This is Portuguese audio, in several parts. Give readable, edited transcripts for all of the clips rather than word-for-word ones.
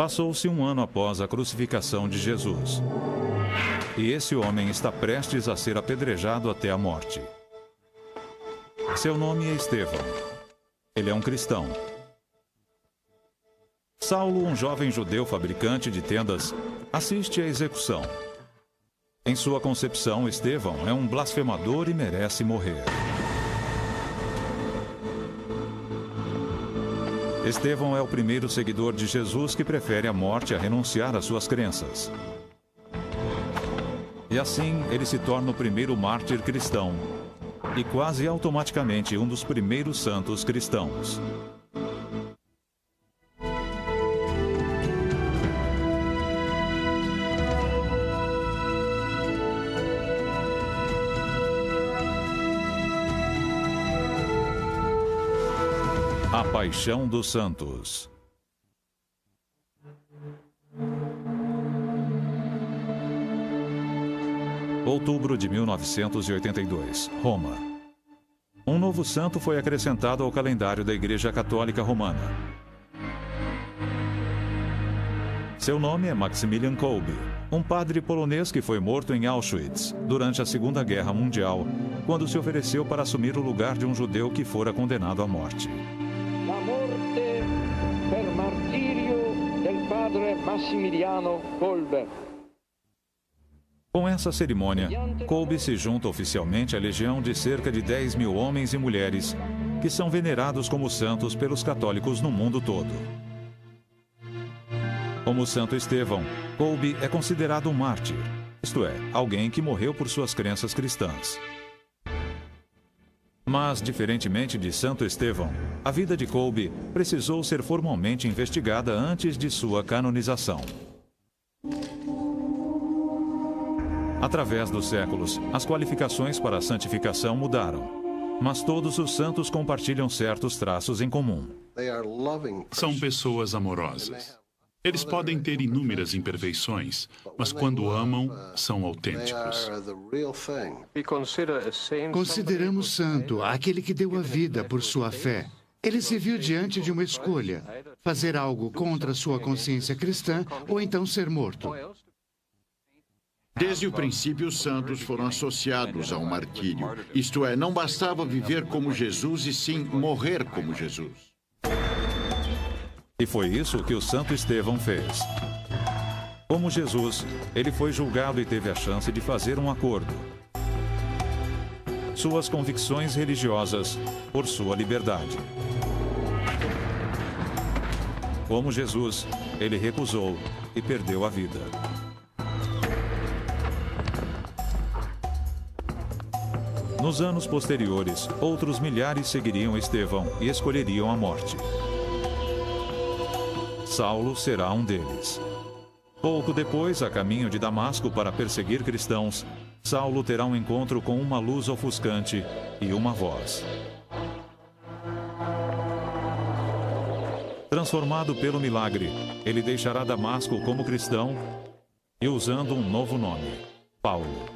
Passou-se um ano após a crucificação de Jesus. E esse homem está prestes a ser apedrejado até a morte. Seu nome é Estevão. Ele é um cristão. Saulo, um jovem judeu fabricante de tendas, assiste à execução. Em sua concepção, Estevão é um blasfemador e merece morrer. Estevão é o primeiro seguidor de Jesus que prefere a morte a renunciar às suas crenças. E assim, ele se torna o primeiro mártir cristão e quase automaticamente um dos primeiros santos cristãos. A Paixão dos Santos. Outubro de 1982, Roma. Um novo santo foi acrescentado ao calendário da Igreja Católica Romana. Seu nome é Maximilian Kolbe, um padre polonês que foi morto em Auschwitz durante a Segunda Guerra Mundial, quando se ofereceu para assumir o lugar de um judeu que fora condenado à morte. La morte per martirio del padre Massimiliano Kolbe. Com essa cerimônia, Kolbe se junta oficialmente à legião de cerca de 10 mil homens e mulheres que são venerados como santos pelos católicos no mundo todo. Como Santo Estevão, Kolbe é considerado um mártir, isto é, alguém que morreu por suas crenças cristãs. Mas, diferentemente de Santo Estevão, a vida de Kolbe precisou ser formalmente investigada antes de sua canonização. Através dos séculos, as qualificações para a santificação mudaram, mas todos os santos compartilham certos traços em comum. São pessoas amorosas. Eles podem ter inúmeras imperfeições, mas quando amam, são autênticos. Consideramos santo aquele que deu a vida por sua fé. Ele se viu diante de uma escolha: fazer algo contra sua consciência cristã ou então ser morto. Desde o princípio, os santos foram associados ao martírio. Isto é, não bastava viver como Jesus e sim morrer como Jesus. E foi isso que o Santo Estevão fez. Como Jesus, ele foi julgado e teve a chance de fazer um acordo. Suas convicções religiosas por sua liberdade. Como Jesus, ele recusou e perdeu a vida. Nos anos posteriores, outros milhares seguiriam Estevão e escolheriam a morte. Saulo será um deles. Pouco depois, a caminho de Damasco para perseguir cristãos, Saulo terá um encontro com uma luz ofuscante e uma voz. Transformado pelo milagre, ele deixará Damasco como cristão e usando um novo nome, Paulo.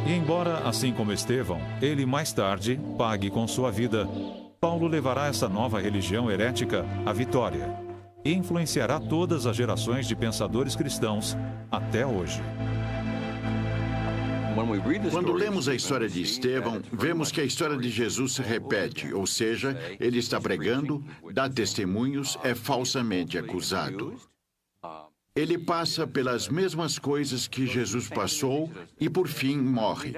E embora, assim como Estevão, ele mais tarde pague com sua vida, Paulo levará essa nova religião herética à vitória e influenciará todas as gerações de pensadores cristãos até hoje. Quando lemos a história de Estevão, vemos que a história de Jesus se repete, ou seja, ele está pregando, dá testemunhos, é falsamente acusado. Ele passa pelas mesmas coisas que Jesus passou e, por fim, morre.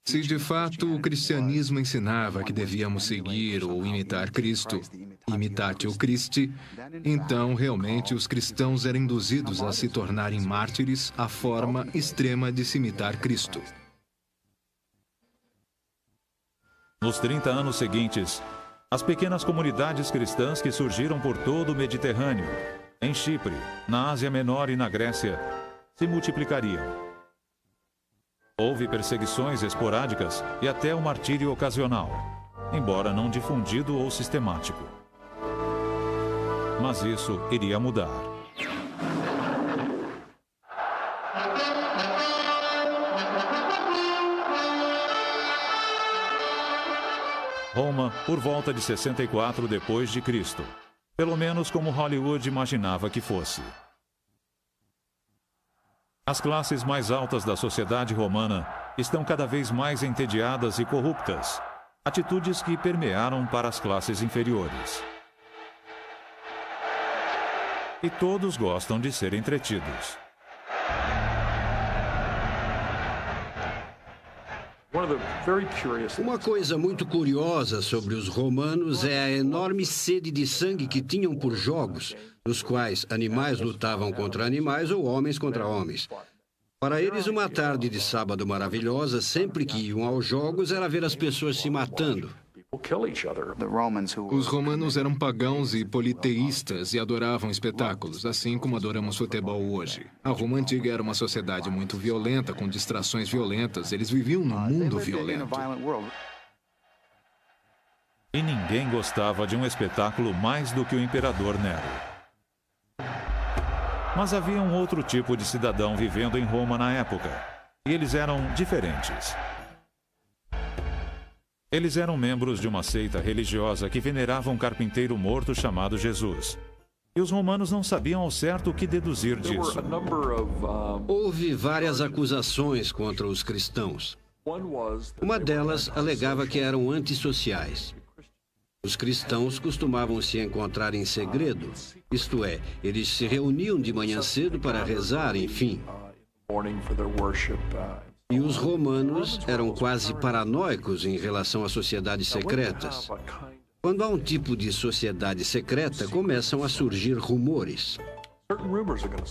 Se de fato o cristianismo ensinava que devíamos seguir ou imitar Cristo, imitatio Christi, então realmente os cristãos eram induzidos a se tornarem mártires à forma extrema de se imitar Cristo. Nos 30 anos seguintes, as pequenas comunidades cristãs que surgiram por todo o Mediterrâneo, em Chipre, na Ásia Menor e na Grécia, se multiplicariam. Houve perseguições esporádicas e até o martírio ocasional, embora não difundido ou sistemático. Mas isso iria mudar. Roma por volta de 64 depois de Cristo, pelo menos como Hollywood imaginava que fosse. As classes mais altas da sociedade romana estão cada vez mais entediadas e corruptas, atitudes que permearam para as classes inferiores. E todos gostam de ser entretidos. Uma coisa muito curiosa sobre os romanos é a enorme sede de sangue que tinham por jogos, nos quais animais lutavam contra animais ou homens contra homens. Para eles, uma tarde de sábado maravilhosa, sempre que iam aos jogos, era ver as pessoas se matando. Os romanos eram pagãos e politeístas e adoravam espetáculos, assim como adoramos futebol hoje. A Roma antiga era uma sociedade muito violenta, com distrações violentas. Eles viviam num mundo violento. E ninguém gostava de um espetáculo mais do que o imperador Nero. Mas havia um outro tipo de cidadão vivendo em Roma na época, e eles eram diferentes. Eles eram membros de uma seita religiosa que venerava um carpinteiro morto chamado Jesus. E os romanos não sabiam ao certo o que deduzir disso. Houve várias acusações contra os cristãos. Uma delas alegava que eram antissociais. Os cristãos costumavam se encontrar em segredo, isto é, eles se reuniam de manhã cedo para rezar, enfim. E os romanos eram quase paranoicos em relação às sociedades secretas. Quando há um tipo de sociedade secreta, começam a surgir rumores.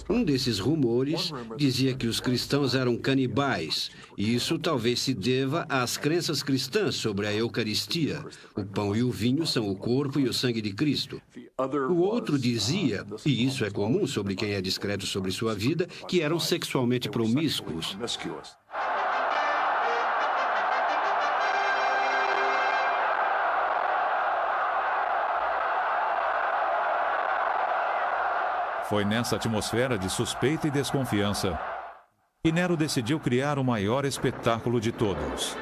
Um desses rumores dizia que os cristãos eram canibais, e isso talvez se deva às crenças cristãs sobre a Eucaristia. O pão e o vinho são o corpo e o sangue de Cristo. O outro dizia, e isso é comum sobre quem é discreto sobre sua vida, que eram sexualmente promíscuos. Foi nessa atmosfera de suspeita e desconfiança que Nero decidiu criar o maior espetáculo de todos.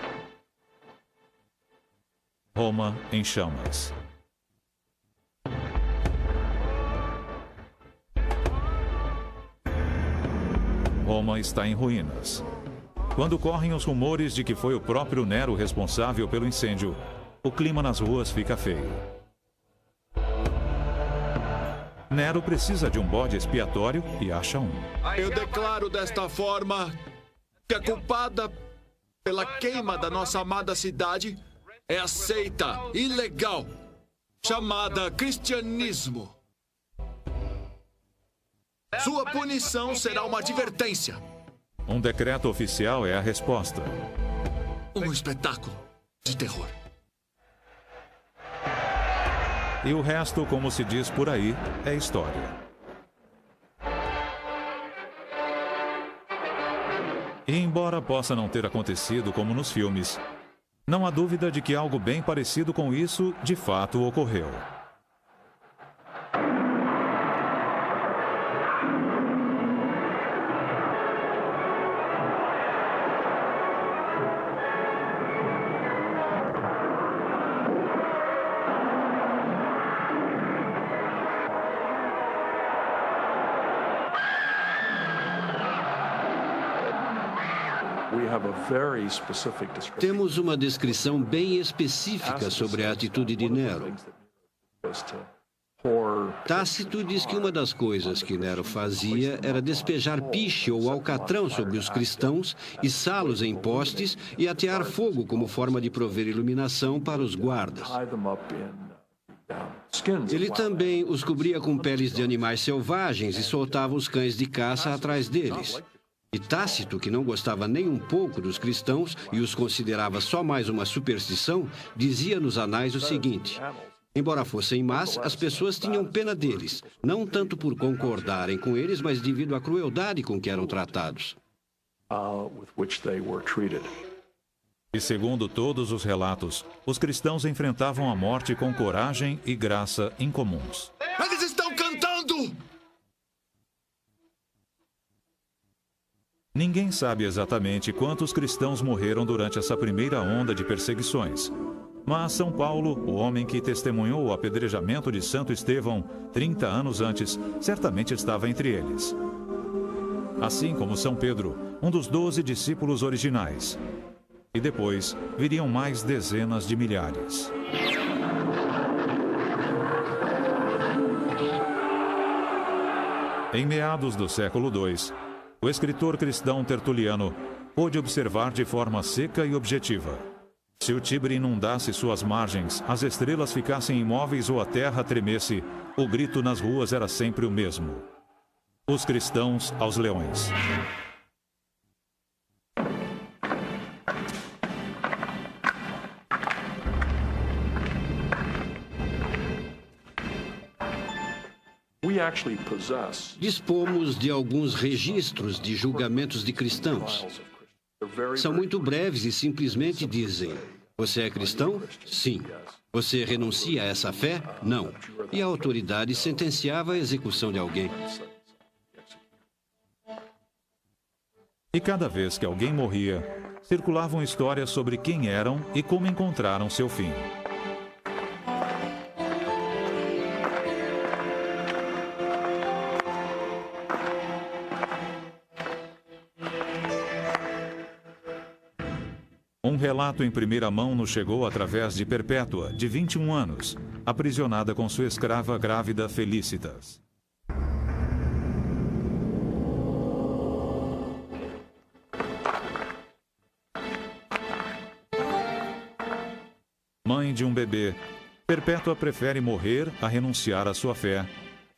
Roma em chamas. Roma está em ruínas. Quando correm os rumores de que foi o próprio Nero responsável pelo incêndio, o clima nas ruas fica feio. Nero precisa de um bode expiatório e acha um. Eu declaro desta forma que a culpada pela queima da nossa amada cidade é a seita ilegal chamada cristianismo. Sua punição será uma advertência. Um decreto oficial é a resposta. Um espetáculo de terror. E o resto, como se diz por aí, é história. E embora possa não ter acontecido como nos filmes, não há dúvida de que algo bem parecido com isso de fato ocorreu. Temos uma descrição bem específica sobre a atitude de Nero. Tácito diz que uma das coisas que Nero fazia era despejar piche ou alcatrão sobre os cristãos, içá-los em postes e atear fogo como forma de prover iluminação para os guardas. Ele também os cobria com peles de animais selvagens e soltava os cães de caça atrás deles. E Tácito, que não gostava nem um pouco dos cristãos e os considerava só mais uma superstição, dizia nos anais o seguinte: embora fossem más, as pessoas tinham pena deles, não tanto por concordarem com eles, mas devido à crueldade com que eram tratados. E segundo todos os relatos, os cristãos enfrentavam a morte com coragem e graça incomuns. Eles estão cantando! Ninguém sabe exatamente quantos cristãos morreram durante essa primeira onda de perseguições, Mas São Paulo, o homem que testemunhou o apedrejamento de Santo Estevão 30 anos antes, certamente estava entre eles. Assim como São Pedro, um dos 12 discípulos originais. E depois viriam mais dezenas de milhares. Em meados do século II, o escritor cristão Tertuliano pôde observar de forma seca e objetiva: se o Tibre inundasse suas margens, as estrelas ficassem imóveis ou a terra tremesse, o grito nas ruas era sempre o mesmo: os cristãos aos leões. Dispomos de alguns registros de julgamentos de cristãos. São muito breves e simplesmente dizem: você é cristão? Sim. Você renuncia a essa fé? Não. E a autoridade sentenciava a execução de alguém. E cada vez que alguém morria, circulavam histórias sobre quem eram e como encontraram seu fim. Um relato em primeira mão nos chegou através de Perpétua, de 21 anos, aprisionada com sua escrava grávida Felícitas. Mãe de um bebê, Perpétua prefere morrer a renunciar à sua fé,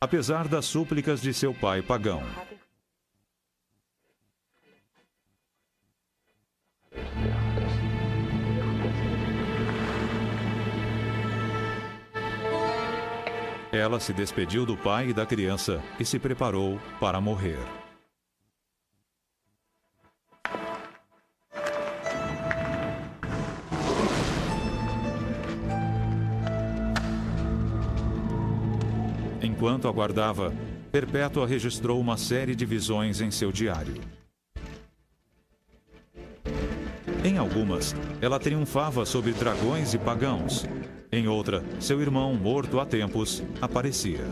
apesar das súplicas de seu pai pagão. Ela se despediu do pai e da criança e se preparou para morrer. Enquanto aguardava, Perpétua registrou uma série de visões em seu diário. Em algumas, ela triunfava sobre dragões e pagãos. Em outra, seu irmão, morto há tempos, aparecia.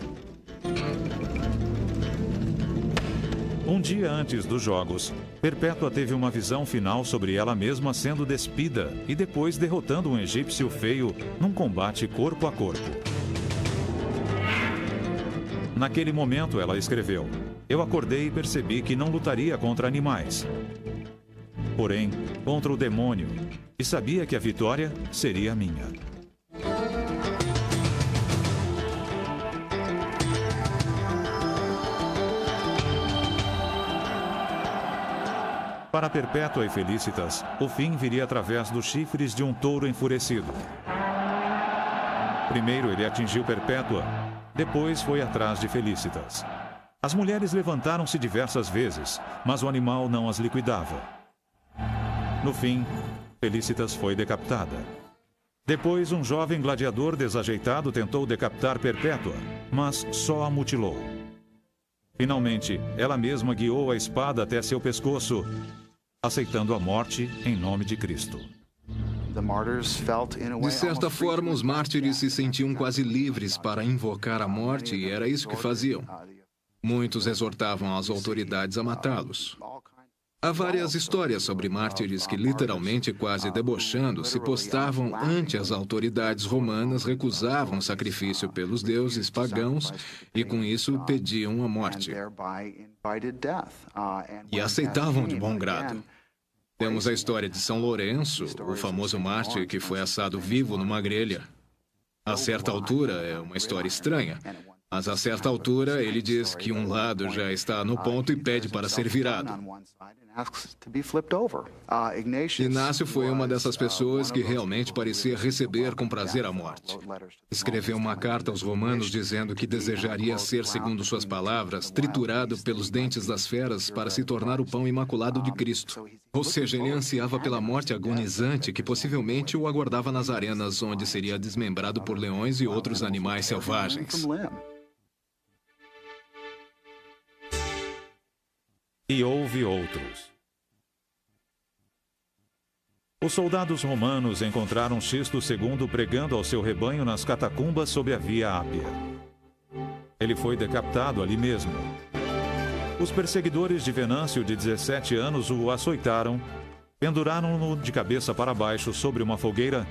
Um dia antes dos jogos, Perpétua teve uma visão final sobre ela mesma sendo despida e depois derrotando um egípcio feio num combate corpo a corpo. Naquele momento, ela escreveu: eu acordei e percebi que não lutaria contra animais, porém contra o demônio, e sabia que a vitória seria minha. Para Perpétua e Felícitas, o fim viria através dos chifres de um touro enfurecido. Primeiro ele atingiu Perpétua, depois foi atrás de Felícitas. As mulheres levantaram-se diversas vezes, mas o animal não as liquidava. No fim, Felícitas foi decapitada. Depois, um jovem gladiador desajeitado tentou decapitar Perpétua, mas só a mutilou. Finalmente, ela mesma guiou a espada até seu pescoço, aceitando a morte em nome de Cristo. De certa forma, os mártires se sentiam quase livres para invocar a morte e era isso que faziam. Muitos exortavam as autoridades a matá-los. Há várias histórias sobre mártires que, literalmente quase debochando, se postavam ante as autoridades romanas, recusavam sacrifício pelos deuses pagãos e, com isso, pediam a morte. E aceitavam de bom grado. Temos a história de São Lourenço, o famoso mártir que foi assado vivo numa grelha. A certa altura, é uma história estranha, mas a certa altura ele diz que um lado já está no ponto e pede para ser virado. Inácio foi uma dessas pessoas que realmente parecia receber com prazer a morte. Escreveu uma carta aos romanos dizendo que desejaria ser, segundo suas palavras, triturado pelos dentes das feras para se tornar o pão imaculado de Cristo. Ou seja, ele ansiava pela morte agonizante que possivelmente o aguardava nas arenas, onde seria desmembrado por leões e outros animais selvagens. E houve outros. Os soldados romanos encontraram Xisto II pregando ao seu rebanho nas catacumbas sob a Via Ápia. Ele foi decapitado ali mesmo. Os perseguidores de Venâncio, de 17 anos, o açoitaram, penduraram-no de cabeça para baixo sobre uma fogueira,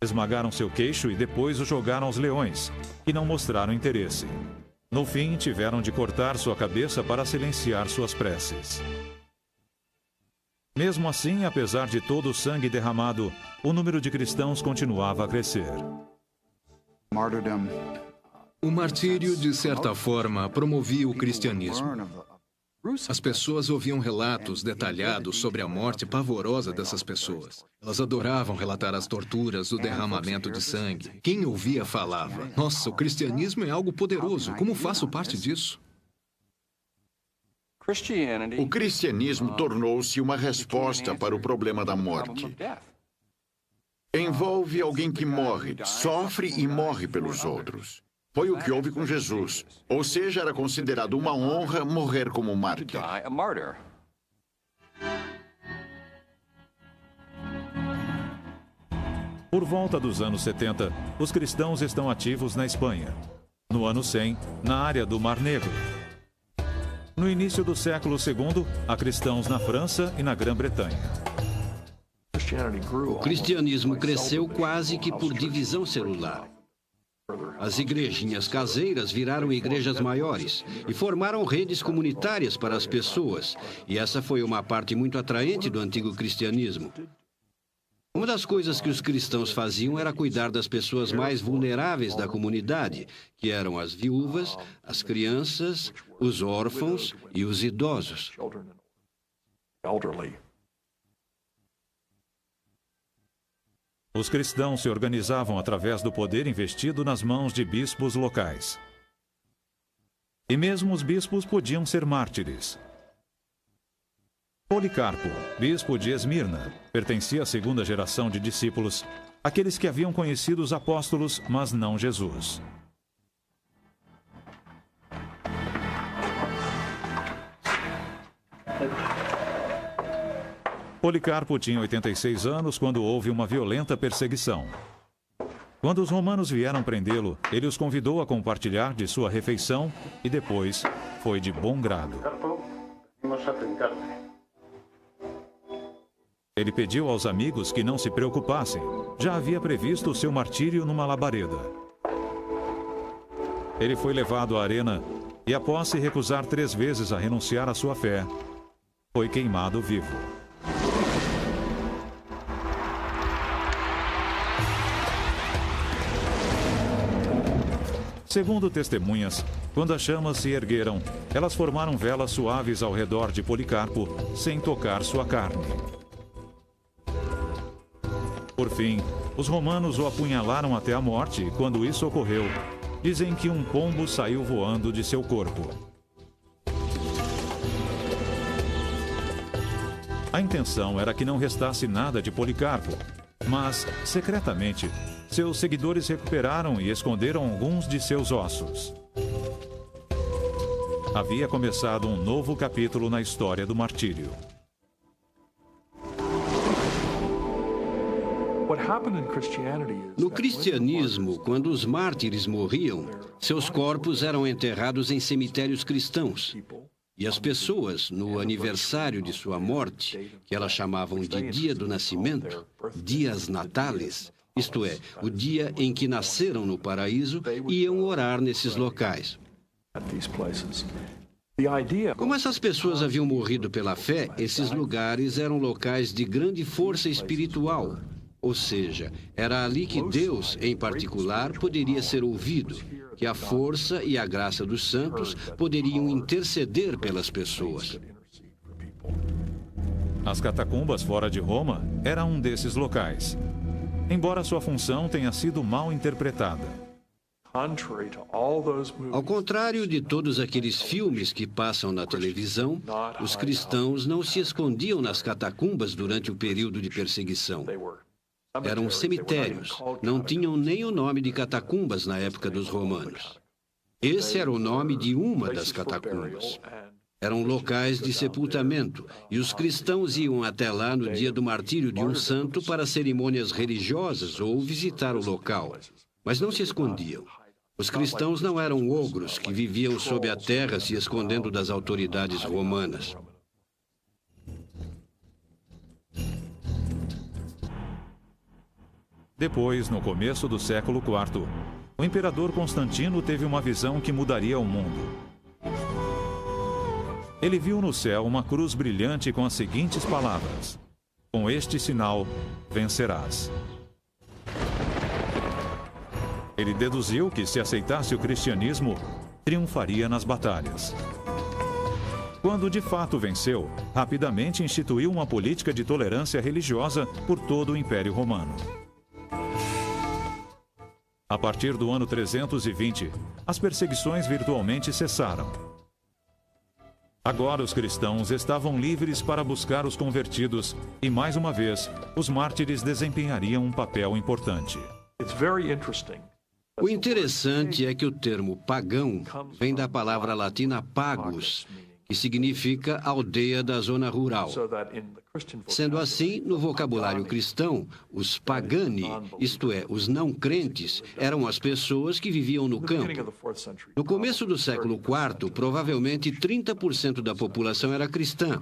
esmagaram seu queixo e depois o jogaram aos leões, que não mostraram interesse. No fim, tiveram de cortar sua cabeça para silenciar suas preces. Mesmo assim, apesar de todo o sangue derramado, o número de cristãos continuava a crescer. O martírio, de certa forma, promovia o cristianismo. As pessoas ouviam relatos detalhados sobre a morte pavorosa dessas pessoas. Elas adoravam relatar as torturas, o derramamento de sangue. Quem ouvia falava: nossa, o cristianismo é algo poderoso, como faço parte disso? O cristianismo tornou-se uma resposta para o problema da morte. Envolve alguém que morre, sofre e morre pelos outros. Foi o que houve com Jesus. Ou seja, era considerado uma honra morrer como mártir. Por volta dos anos 70, os cristãos estão ativos na Espanha. No ano 100, na área do Mar Negro. No início do século II, há cristãos na França e na Grã-Bretanha. O cristianismo cresceu quase que por divisão celular. As igrejinhas caseiras viraram igrejas maiores e formaram redes comunitárias para as pessoas. E essa foi uma parte muito atraente do antigo cristianismo. Uma das coisas que os cristãos faziam era cuidar das pessoas mais vulneráveis da comunidade, que eram as viúvas, as crianças, os órfãos e os idosos. Os cristãos se organizavam através do poder investido nas mãos de bispos locais. E mesmo os bispos podiam ser mártires. Policarpo, bispo de Esmirna, pertencia à segunda geração de discípulos, aqueles que haviam conhecido os apóstolos, mas não Jesus. Policarpo tinha 86 anos quando houve uma violenta perseguição. Quando os romanos vieram prendê-lo, ele os convidou a compartilhar de sua refeição e depois foi de bom grado. Ele pediu aos amigos que não se preocupassem. Já havia previsto o seu martírio numa labareda. Ele foi levado à arena e, após se recusar 3 vezes a renunciar à sua fé, foi queimado vivo. Segundo testemunhas, quando as chamas se ergueram, elas formaram velas suaves ao redor de Policarpo, sem tocar sua carne. Por fim, os romanos o apunhalaram até a morte e, quando isso ocorreu, dizem que um pombo saiu voando de seu corpo. A intenção era que não restasse nada de Policarpo, mas, secretamente, seus seguidores recuperaram e esconderam alguns de seus ossos. Havia começado um novo capítulo na história do martírio. No cristianismo, quando os mártires morriam, seus corpos eram enterrados em cemitérios cristãos. E as pessoas, no aniversário de sua morte, que elas chamavam de dia do nascimento, dias natales, isto é, o dia em que nasceram no paraíso, iam orar nesses locais. Como essas pessoas haviam morrido pela fé, esses lugares eram locais de grande força espiritual. Ou seja, era ali que Deus, em particular, poderia ser ouvido, que a força e a graça dos santos poderiam interceder pelas pessoas. As catacumbas fora de Roma eram um desses locais, embora sua função tenha sido mal interpretada. Ao contrário de todos aqueles filmes que passam na televisão, os cristãos não se escondiam nas catacumbas durante o período de perseguição. Eram cemitérios, não tinham nem o nome de catacumbas na época dos romanos. Esse era o nome de uma das catacumbas. Eram locais de sepultamento, e os cristãos iam até lá no dia do martírio de um santo para cerimônias religiosas ou visitar o local. Mas não se escondiam. Os cristãos não eram ogros que viviam sob a terra se escondendo das autoridades romanas. Depois, no começo do século IV, o imperador Constantino teve uma visão que mudaria o mundo. Ele viu no céu uma cruz brilhante com as seguintes palavras: "Com este sinal, vencerás." Ele deduziu que, se aceitasse o cristianismo, triunfaria nas batalhas. Quando de fato venceu, rapidamente instituiu uma política de tolerância religiosa por todo o Império Romano. A partir do ano 320, as perseguições virtualmente cessaram. Agora os cristãos estavam livres para buscar os convertidos e, mais uma vez, os mártires desempenhariam um papel importante. O interessante é que o termo pagão vem da palavra latina pagus, que significa aldeia da zona rural. Sendo assim, no vocabulário cristão, os pagani, isto é, os não crentes, eram as pessoas que viviam no campo. No começo do século IV, provavelmente 30% da população era cristã.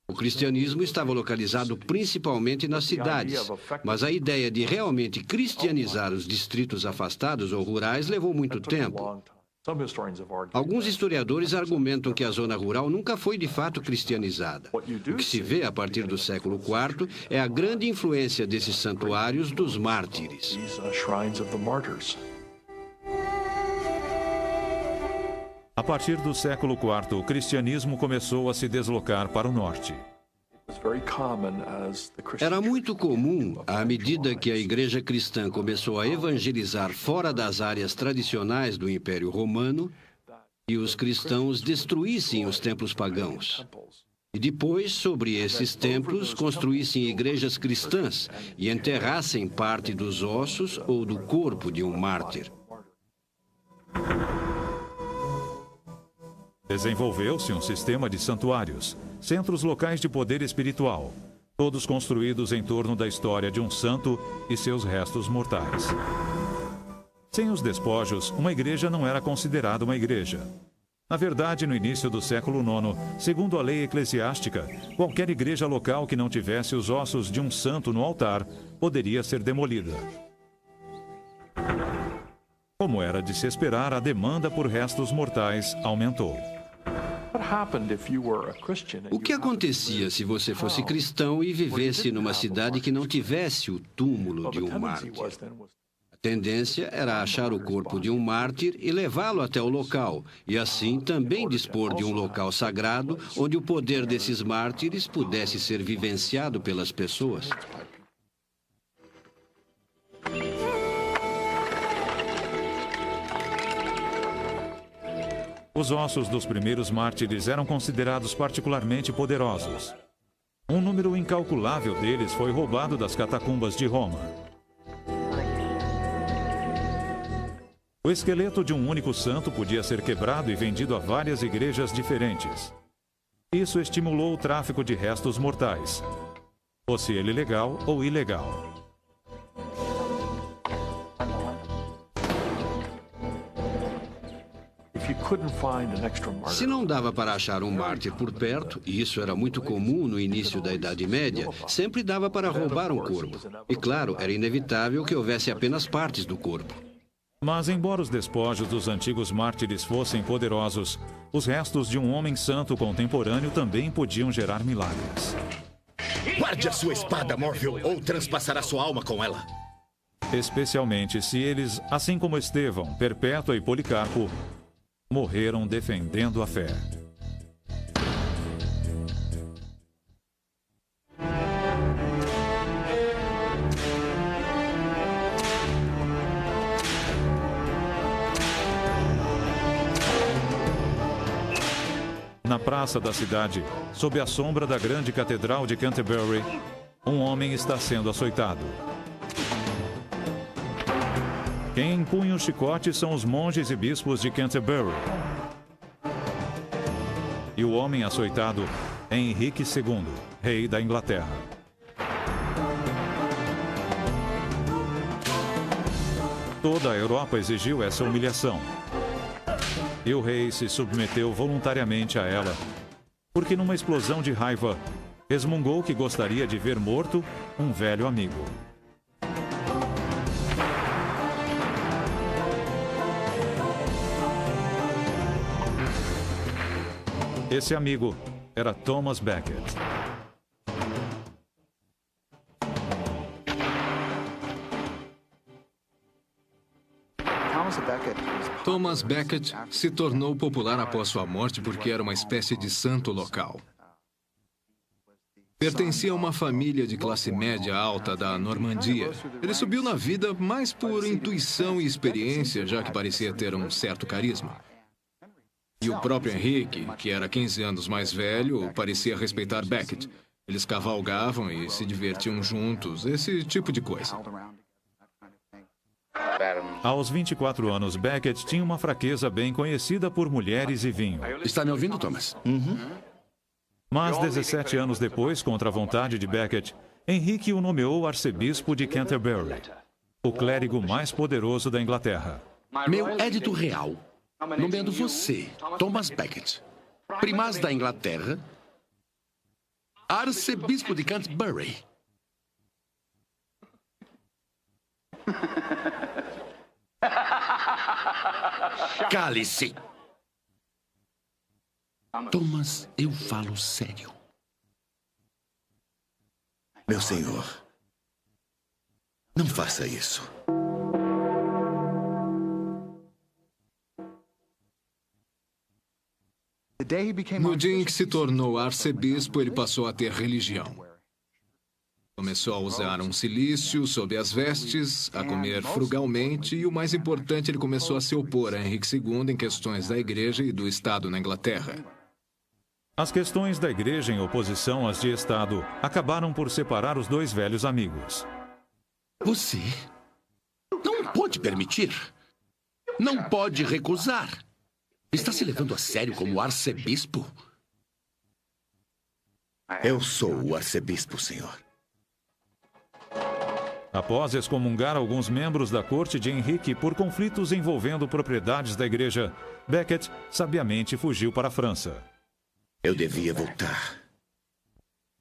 O cristianismo estava localizado principalmente nas cidades, mas a ideia de realmente cristianizar os distritos afastados ou rurais levou muito tempo. Alguns historiadores argumentam que a zona rural nunca foi de fato cristianizada. O que se vê a partir do século IV é a grande influência desses santuários dos mártires. A partir do século IV, o cristianismo começou a se deslocar para o norte. Era muito comum, à medida que a igreja cristã começou a evangelizar fora das áreas tradicionais do Império Romano, que os cristãos destruíssem os templos pagãos. E depois, sobre esses templos, construíssem igrejas cristãs e enterrassem parte dos ossos ou do corpo de um mártir. Desenvolveu-se um sistema de santuários, centros locais de poder espiritual, todos construídos em torno da história de um santo e seus restos mortais. Sem os despojos, uma igreja não era considerada uma igreja. Na verdade, no início do século IX, segundo a lei eclesiástica, qualquer igreja local que não tivesse os ossos de um santo no altar poderia ser demolida. Como era de se esperar, a demanda por restos mortais aumentou. O que acontecia se você fosse cristão e vivesse numa cidade que não tivesse o túmulo de um mártir? A tendência era achar o corpo de um mártir e levá-lo até o local, e assim também dispor de um local sagrado onde o poder desses mártires pudesse ser vivenciado pelas pessoas. Os ossos dos primeiros mártires eram considerados particularmente poderosos. Um número incalculável deles foi roubado das catacumbas de Roma. O esqueleto de um único santo podia ser quebrado e vendido a várias igrejas diferentes. Isso estimulou o tráfico de restos mortais, fosse ele legal ou ilegal. Se não dava para achar um mártir por perto, e isso era muito comum no início da Idade Média, sempre dava para roubar um corpo. E claro, era inevitável que houvesse apenas partes do corpo. Mas, embora os despojos dos antigos mártires fossem poderosos, os restos de um homem santo contemporâneo também podiam gerar milagres. Guarde a sua espada, Morville, ou transpassará sua alma com ela. Especialmente se eles, assim como Estevão, Perpétua e Policarpo, morreram defendendo a fé. Na praça da cidade, sob a sombra da grande catedral de Canterbury, um homem está sendo açoitado. Quem empunha o chicote são os monges e bispos de Canterbury. E o homem açoitado é Henrique II, rei da Inglaterra. Toda a Europa exigiu essa humilhação. E o rei se submeteu voluntariamente a ela, porque numa explosão de raiva, resmungou que gostaria de ver morto um velho amigo. Esse amigo era Thomas Becket. Thomas Becket se tornou popular após sua morte porque era uma espécie de santo local. Pertencia a uma família de classe média alta da Normandia. Ele subiu na vida mais por intuição e experiência, já que parecia ter um certo carisma. E o próprio Henrique, que era 15 anos mais velho, parecia respeitar Becket. Eles cavalgavam e se divertiam juntos, esse tipo de coisa. Aos 24 anos, Becket tinha uma fraqueza bem conhecida por mulheres e vinho. Está me ouvindo, Thomas? Mas 17 anos depois, contra a vontade de Becket, Henrique o nomeou arcebispo de Canterbury, o clérigo mais poderoso da Inglaterra. Meu édito real, nomeando você, Thomas Becket, primaz da Inglaterra, arcebispo de Canterbury. Cale-se! Thomas, eu falo sério. Meu senhor, não faça isso. No dia em que se tornou arcebispo, ele passou a ter religião. Começou a usar um cilício sob as vestes, a comer frugalmente e, o mais importante, ele começou a se opor a Henrique II em questões da igreja e do Estado na Inglaterra. As questões da igreja em oposição às de Estado acabaram por separar os dois velhos amigos. Você não pode permitir. Não pode recusar. Está se levando a sério como arcebispo? Eu sou o arcebispo, senhor. Após excomungar alguns membros da corte de Henrique por conflitos envolvendo propriedades da igreja, Becket sabiamente fugiu para a França. Eu devia voltar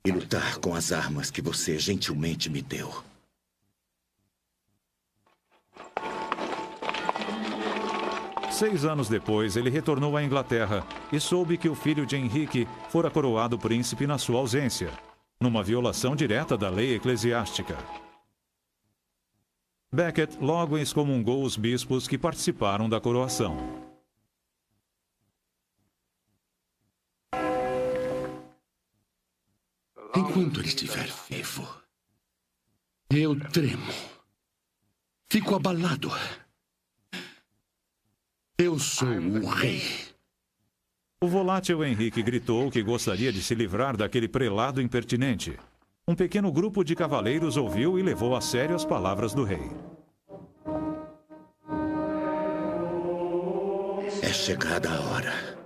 e lutar com as armas que você gentilmente me deu. Seis anos depois, ele retornou à Inglaterra e soube que o filho de Henrique fora coroado príncipe na sua ausência, numa violação direta da lei eclesiástica. Becket logo excomungou os bispos que participaram da coroação. Enquanto ele estiver vivo, eu tremo. Fico abalado. Eu sou o rei. O volátil Henrique gritou que gostaria de se livrar daquele prelado impertinente. Um pequeno grupo de cavaleiros ouviu e levou a sério as palavras do rei. É chegada a hora.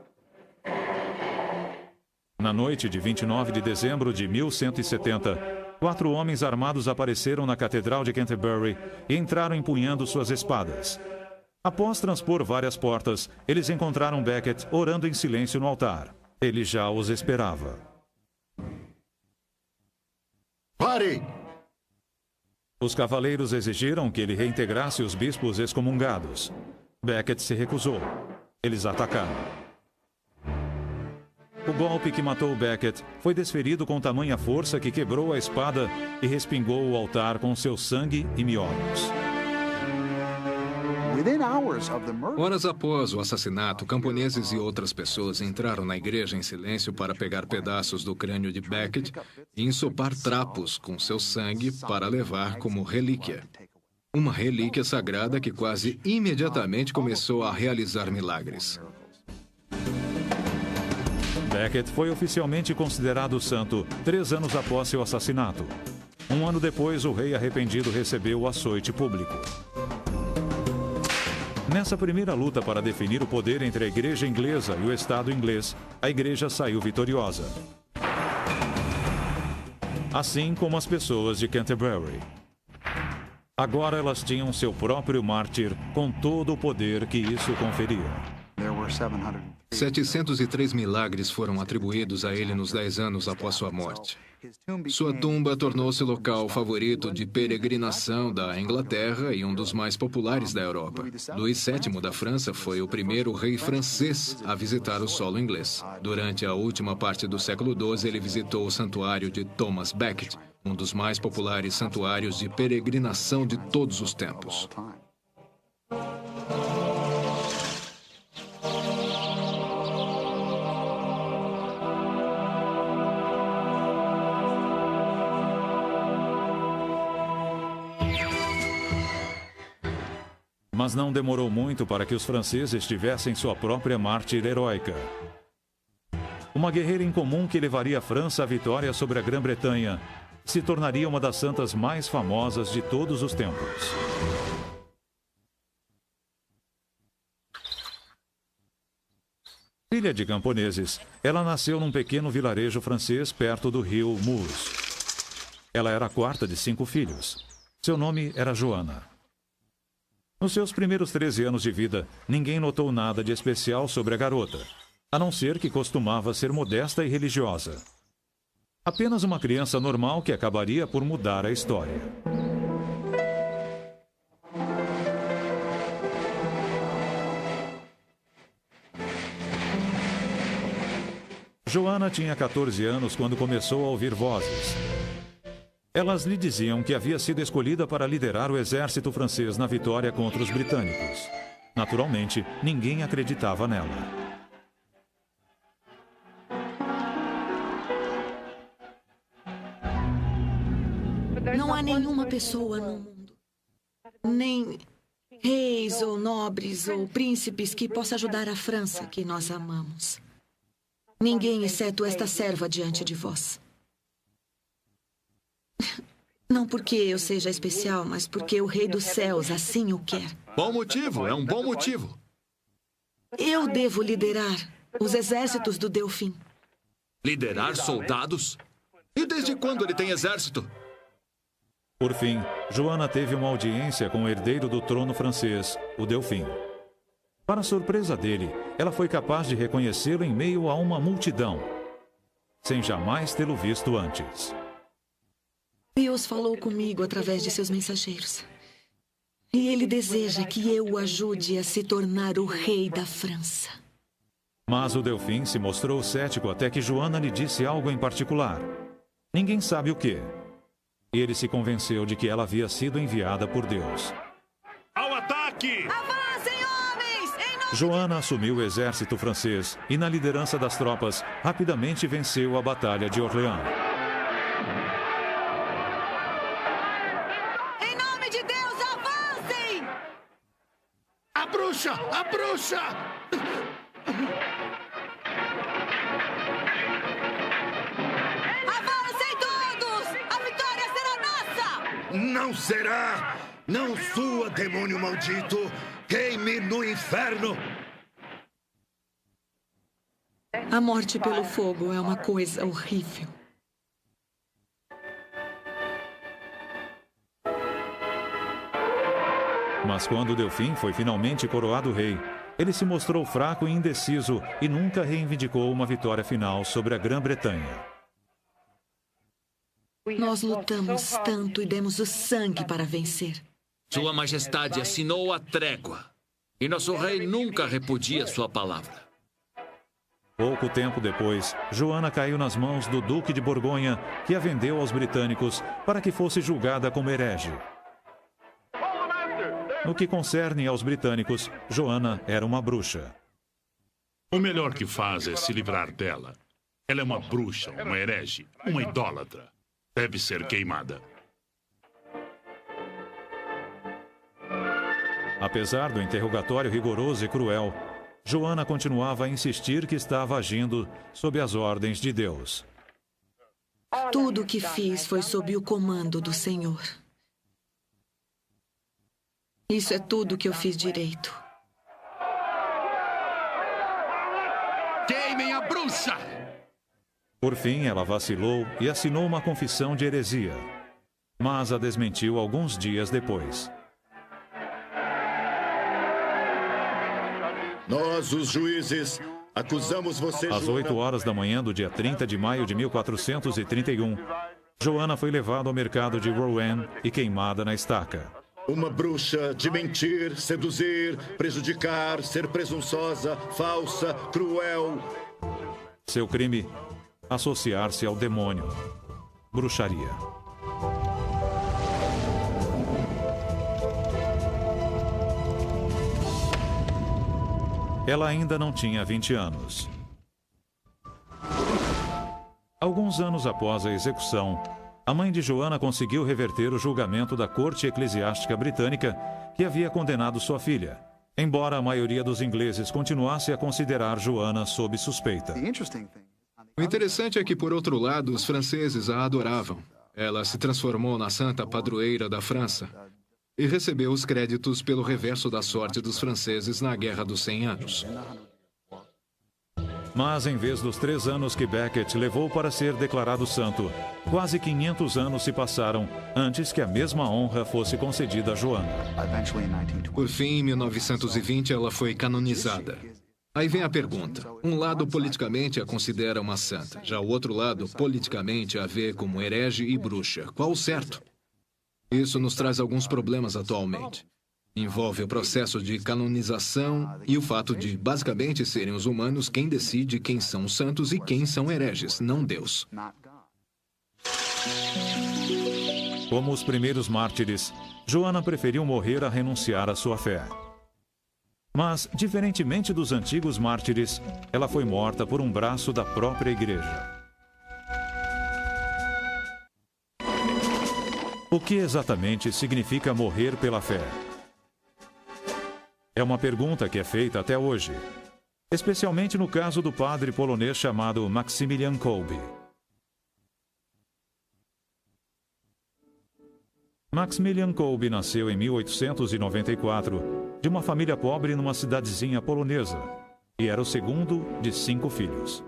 Na noite de 29 de dezembro de 1170, 4 homens armados apareceram na Catedral de Canterbury e entraram empunhando suas espadas. Após transpor várias portas, eles encontraram Becket orando em silêncio no altar. Ele já os esperava. Pare! Os cavaleiros exigiram que ele reintegrasse os bispos excomungados. Becket se recusou. Eles atacaram. O golpe que matou Becket foi desferido com tamanha força que quebrou a espada e respingou o altar com seu sangue e miolos. Horas após o assassinato, camponeses e outras pessoas entraram na igreja em silêncio para pegar pedaços do crânio de Becket e ensopar trapos com seu sangue para levar como relíquia. Uma relíquia sagrada que quase imediatamente começou a realizar milagres. Becket foi oficialmente considerado santo 3 anos após seu assassinato. 1 ano depois, o rei arrependido recebeu o açoite público. Nessa primeira luta para definir o poder entre a igreja inglesa e o Estado inglês, a igreja saiu vitoriosa. Assim como as pessoas de Canterbury. Agora elas tinham seu próprio mártir com todo o poder que isso conferia. 703 milagres foram atribuídos a ele nos 10 anos após sua morte. Sua tumba tornou-se o local favorito de peregrinação da Inglaterra e um dos mais populares da Europa. Luís VII da França foi o primeiro rei francês a visitar o solo inglês. Durante a última parte do século XII, ele visitou o santuário de Thomas Becket, um dos mais populares santuários de peregrinação de todos os tempos. Mas não demorou muito para que os franceses tivessem sua própria mártir heróica. Uma guerreira incomum que levaria a França à vitória sobre a Grã-Bretanha, se tornaria uma das santas mais famosas de todos os tempos. Filha de camponeses, ela nasceu num pequeno vilarejo francês perto do rio Meuse. Ela era a quarta de 5 filhos. Seu nome era Joana. Nos seus primeiros 13 anos de vida, ninguém notou nada de especial sobre a garota, a não ser que costumava ser modesta e religiosa. Apenas uma criança normal que acabaria por mudar a história. Joana tinha 14 anos quando começou a ouvir vozes. Elas lhe diziam que havia sido escolhida para liderar o exército francês na vitória contra os britânicos. Naturalmente, ninguém acreditava nela. Não há nenhuma pessoa no mundo, nem reis ou nobres ou príncipes que possa ajudar a França que nós amamos. Ninguém exceto esta serva diante de vós. Não porque eu seja especial, mas porque o Rei dos Céus assim o quer. Bom motivo, é um bom motivo. Eu devo liderar os exércitos do Delfim. Liderar soldados? E desde quando ele tem exército? Por fim, Joana teve uma audiência com o herdeiro do trono francês, o Delfim. Para surpresa dele, ela foi capaz de reconhecê-lo em meio a uma multidão, sem jamais tê-lo visto antes. Deus falou comigo através de seus mensageiros. E ele deseja que eu o ajude a se tornar o rei da França. Mas o Delfim se mostrou cético até que Joana lhe disse algo em particular. Ninguém sabe o quê. Ele se convenceu de que ela havia sido enviada por Deus. Ao ataque! Avancem, homens! Joana assumiu o exército francês e, na liderança das tropas, rapidamente venceu a Batalha de Orleans. Em nome de Deus, avancem! A bruxa! A bruxa! Avancem todos! A vitória será nossa! Não será! Não sua, demônio maldito! Queime no inferno! A morte pelo fogo é uma coisa horrível. Mas quando o Delfim foi finalmente coroado rei, ele se mostrou fraco e indeciso e nunca reivindicou uma vitória final sobre a Grã-Bretanha. Nós lutamos tanto e demos o sangue para vencer. Sua Majestade assinou a trégua. E nosso rei nunca repudia sua palavra. Pouco tempo depois, Joana caiu nas mãos do Duque de Borgonha, que a vendeu aos britânicos para que fosse julgada como herege. No que concerne aos britânicos, Joana era uma bruxa. O melhor que faz é se livrar dela. Ela é uma bruxa, uma herege, uma idólatra. Deve ser queimada. Apesar do interrogatório rigoroso e cruel, Joana continuava a insistir que estava agindo sob as ordens de Deus. Tudo o que fiz foi sob o comando do Senhor. Isso é tudo que eu fiz direito. França! Por fim, ela vacilou e assinou uma confissão de heresia, mas a desmentiu alguns dias depois. Nós, os juízes, acusamos você, Às 8 horas da manhã do dia 30 de maio de 1431, Joana foi levada ao mercado de Rouen e queimada na estaca. Uma bruxa de mentir, seduzir, prejudicar, ser presunçosa, falsa, cruel. Seu crime: associar-se ao demônio. Bruxaria. Ela ainda não tinha 20 anos. Alguns anos após a execução, a mãe de Joana conseguiu reverter o julgamento da Corte Eclesiástica Britânica que havia condenado sua filha, embora a maioria dos ingleses continuasse a considerar Joana sob suspeita. O interessante é que, por outro lado, os franceses a adoravam. Ela se transformou na santa padroeira da França e recebeu os créditos pelo reverso da sorte dos franceses na Guerra dos 100 Anos. Mas, em vez dos 3 anos que Becket levou para ser declarado santo, quase 500 anos se passaram antes que a mesma honra fosse concedida a Joana. Por fim, em 1920, ela foi canonizada. Aí vem a pergunta. Um lado politicamente a considera uma santa, já o outro lado politicamente a vê como herege e bruxa. Qual o certo? Isso nos traz alguns problemas atualmente. Envolve o processo de canonização e o fato de, basicamente, serem os humanos quem decide quem são santos e quem são hereges, não Deus. Como os primeiros mártires, Joana preferiu morrer a renunciar à sua fé. Mas, diferentemente dos antigos mártires, ela foi morta por um braço da própria igreja. O que exatamente significa morrer pela fé? É uma pergunta que é feita até hoje, especialmente no caso do padre polonês chamado Maximilian Kolbe. Maximilian Kolbe nasceu em 1894 de uma família pobre numa cidadezinha polonesa e era o segundo de 5 filhos.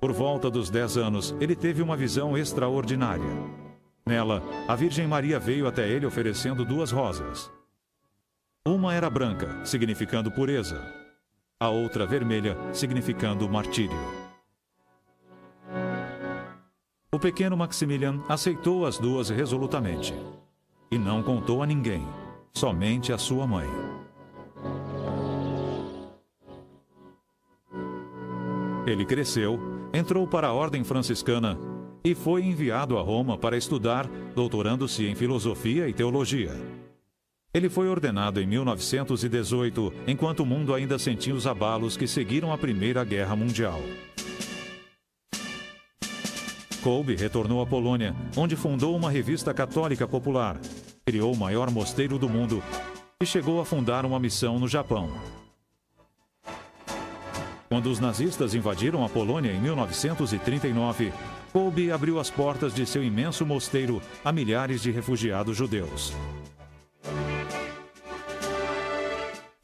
Por volta dos 10 anos, ele teve uma visão extraordinária. Nela, a Virgem Maria veio até ele oferecendo 2 rosas. Uma era branca, significando pureza. A outra vermelha, significando martírio. O pequeno Maximilian aceitou as 2 resolutamente. E não contou a ninguém, somente a sua mãe. Ele cresceu, entrou para a ordem franciscana e foi enviado a Roma para estudar, doutorando-se em filosofia e teologia. Ele foi ordenado em 1918, enquanto o mundo ainda sentia os abalos que seguiram a Primeira Guerra Mundial. Kolbe retornou à Polônia, onde fundou uma revista católica popular, criou o maior mosteiro do mundo e chegou a fundar uma missão no Japão. Quando os nazistas invadiram a Polônia em 1939, Kolbe abriu as portas de seu imenso mosteiro a milhares de refugiados judeus.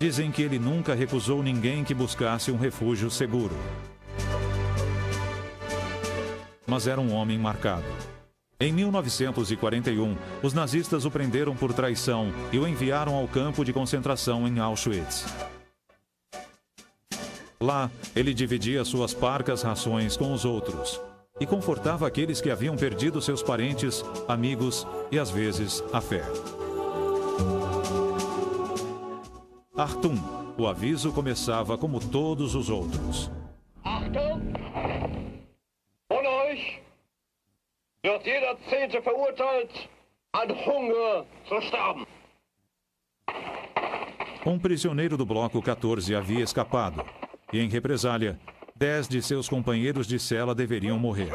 Dizem que ele nunca recusou ninguém que buscasse um refúgio seguro. Mas era um homem marcado. Em 1941, os nazistas o prenderam por traição e o enviaram ao campo de concentração em Auschwitz. Lá, ele dividia suas parcas rações com os outros e confortava aqueles que haviam perdido seus parentes, amigos e, às vezes, a fé. Achtung! O aviso começava como todos os outros. Achtung! Von euch wird jeder 10. verurteilt, an Hunger zu sterben. Um prisioneiro do bloco 14 havia escapado e, em represália, 10 de seus companheiros de cela deveriam morrer.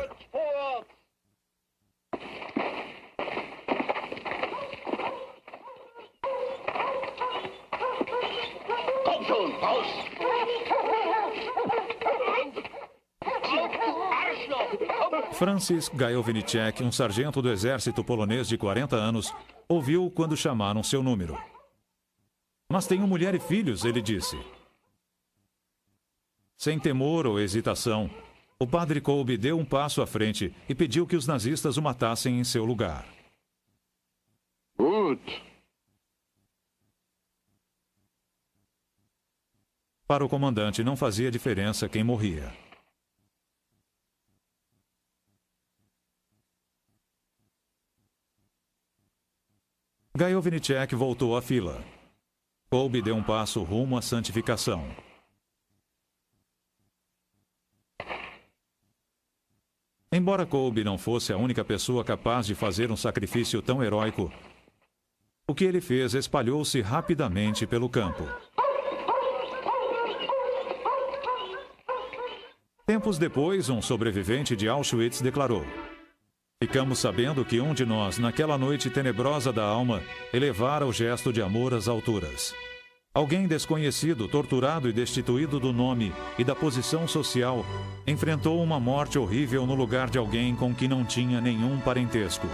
Francis Gajowniczek, um sargento do exército polonês de 40 anos, ouviu quando chamaram seu número. Mas tenho mulher e filhos, ele disse. Sem temor ou hesitação, o padre Kolbe deu um passo à frente e pediu que os nazistas o matassem em seu lugar. Para o comandante não fazia diferença quem morria. Gajowniczek voltou à fila. Kolbe deu um passo rumo à santificação. Embora Kolbe não fosse a única pessoa capaz de fazer um sacrifício tão heróico, o que ele fez espalhou-se rapidamente pelo campo. Tempos depois, um sobrevivente de Auschwitz declarou: "Ficamos sabendo que um de nós, naquela noite tenebrosa da alma, elevara o gesto de amor às alturas. Alguém desconhecido, torturado e destituído do nome e da posição social, enfrentou uma morte horrível no lugar de alguém com que não tinha nenhum parentesco.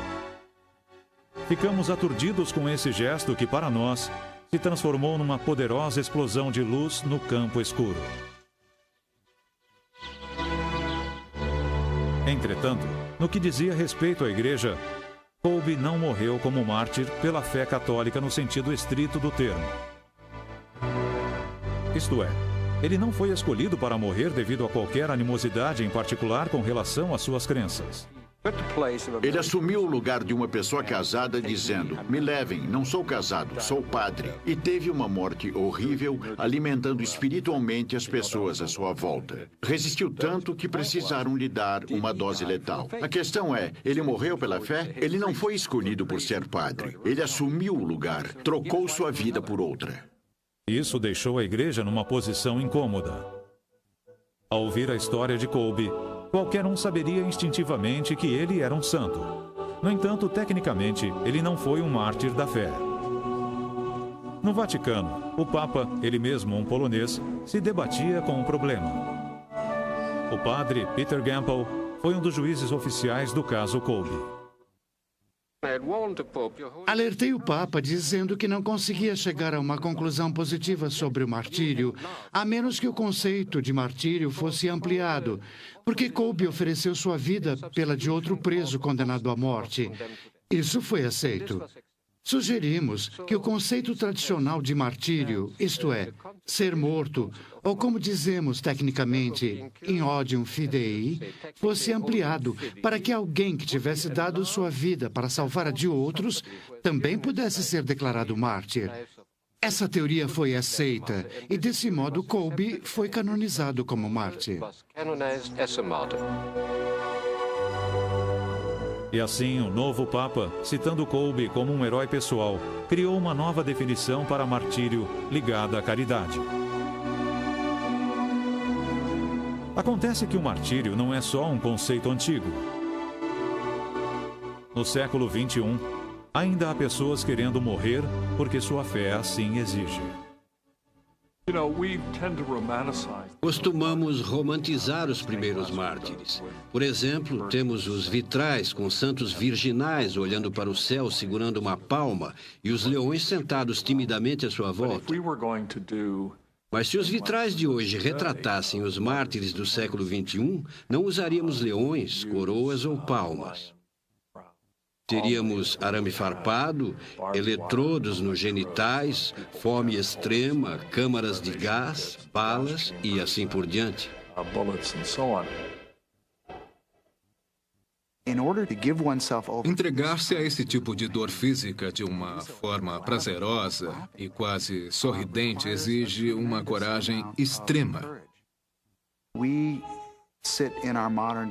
Ficamos aturdidos com esse gesto que, para nós, se transformou numa poderosa explosão de luz no campo escuro." Entretanto, no que dizia respeito à igreja, Kolbe não morreu como mártir pela fé católica no sentido estrito do termo. Isto é, ele não foi escolhido para morrer devido a qualquer animosidade em particular com relação às suas crenças. Ele assumiu o lugar de uma pessoa casada dizendo: "Me levem, não sou casado, sou padre." E teve uma morte horrível, alimentando espiritualmente as pessoas à sua volta. Resistiu tanto que precisaram lhe dar uma dose letal. A questão é, ele morreu pela fé? Ele não foi escolhido por ser padre. Ele assumiu o lugar, trocou sua vida por outra. Isso deixou a igreja numa posição incômoda. Ao ouvir a história de Kolbe, qualquer um saberia instintivamente que ele era um santo. No entanto, tecnicamente, ele não foi um mártir da fé. No Vaticano, o Papa, ele mesmo um polonês, se debatia com o problema. O padre Peter Gampel foi um dos juízes oficiais do caso Kolbe. Alertei o Papa dizendo que não conseguia chegar a uma conclusão positiva sobre o martírio, a menos que o conceito de martírio fosse ampliado, porque Kolbe ofereceu sua vida pela de outro preso condenado à morte. Isso foi aceito. Sugerimos que o conceito tradicional de martírio, isto é, ser morto, ou como dizemos tecnicamente, in odium fidei, fosse ampliado para que alguém que tivesse dado sua vida para salvar a de outros também pudesse ser declarado mártir. Essa teoria foi aceita e, desse modo, Kolbe foi canonizado como mártir. E assim, o novo Papa, citando Kolbe como um herói pessoal, criou uma nova definição para martírio ligada à caridade. Acontece que o martírio não é só um conceito antigo. No século XXI, ainda há pessoas querendo morrer porque sua fé assim exige. Costumamos romantizar os primeiros mártires. Por exemplo, temos os vitrais com santos virginais olhando para o céu segurando uma palma e os leões sentados timidamente à sua volta. Mas se os vitrais de hoje retratassem os mártires do século XXI, não usaríamos leões, coroas ou palmas. Teríamos arame farpado, eletrodos nos genitais, fome extrema, câmaras de gás, balas e assim por diante. Entregar-se a esse tipo de dor física de uma forma prazerosa e quase sorridente exige uma coragem extrema.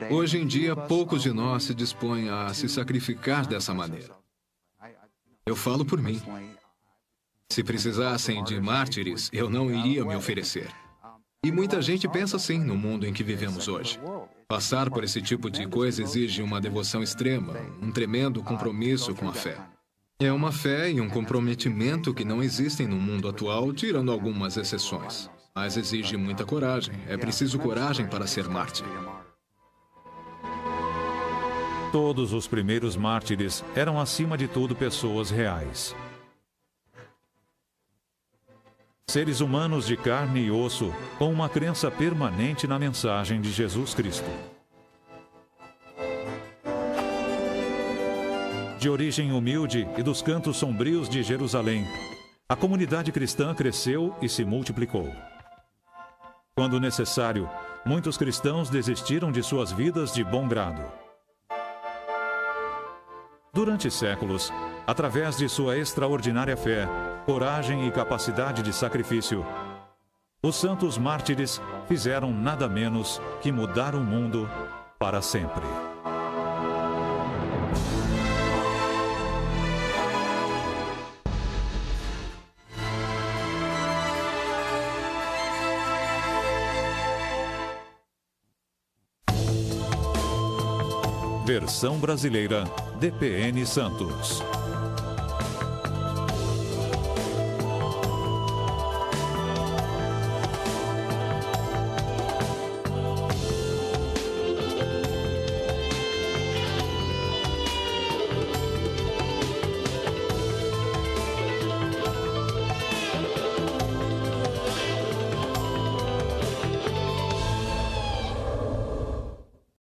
Hoje em dia, poucos de nós se dispõem a se sacrificar dessa maneira. Eu falo por mim. Se precisassem de mártires, eu não iria me oferecer. E muita gente pensa assim no mundo em que vivemos hoje. Passar por esse tipo de coisa exige uma devoção extrema, um tremendo compromisso com a fé. É uma fé e um comprometimento que não existem no mundo atual, tirando algumas exceções. Mas exige muita coragem. É preciso coragem para ser mártir. Todos os primeiros mártires eram, acima de tudo, pessoas reais. Seres humanos de carne e osso, com uma crença permanente na mensagem de Jesus Cristo. De origem humilde e dos cantos sombrios de Jerusalém, a comunidade cristã cresceu e se multiplicou. Quando necessário, muitos cristãos desistiram de suas vidas de bom grado. Durante séculos, através de sua extraordinária fé, coragem e capacidade de sacrifício, os santos mártires fizeram nada menos que mudar o mundo para sempre. Versão brasileira, DPN Santos.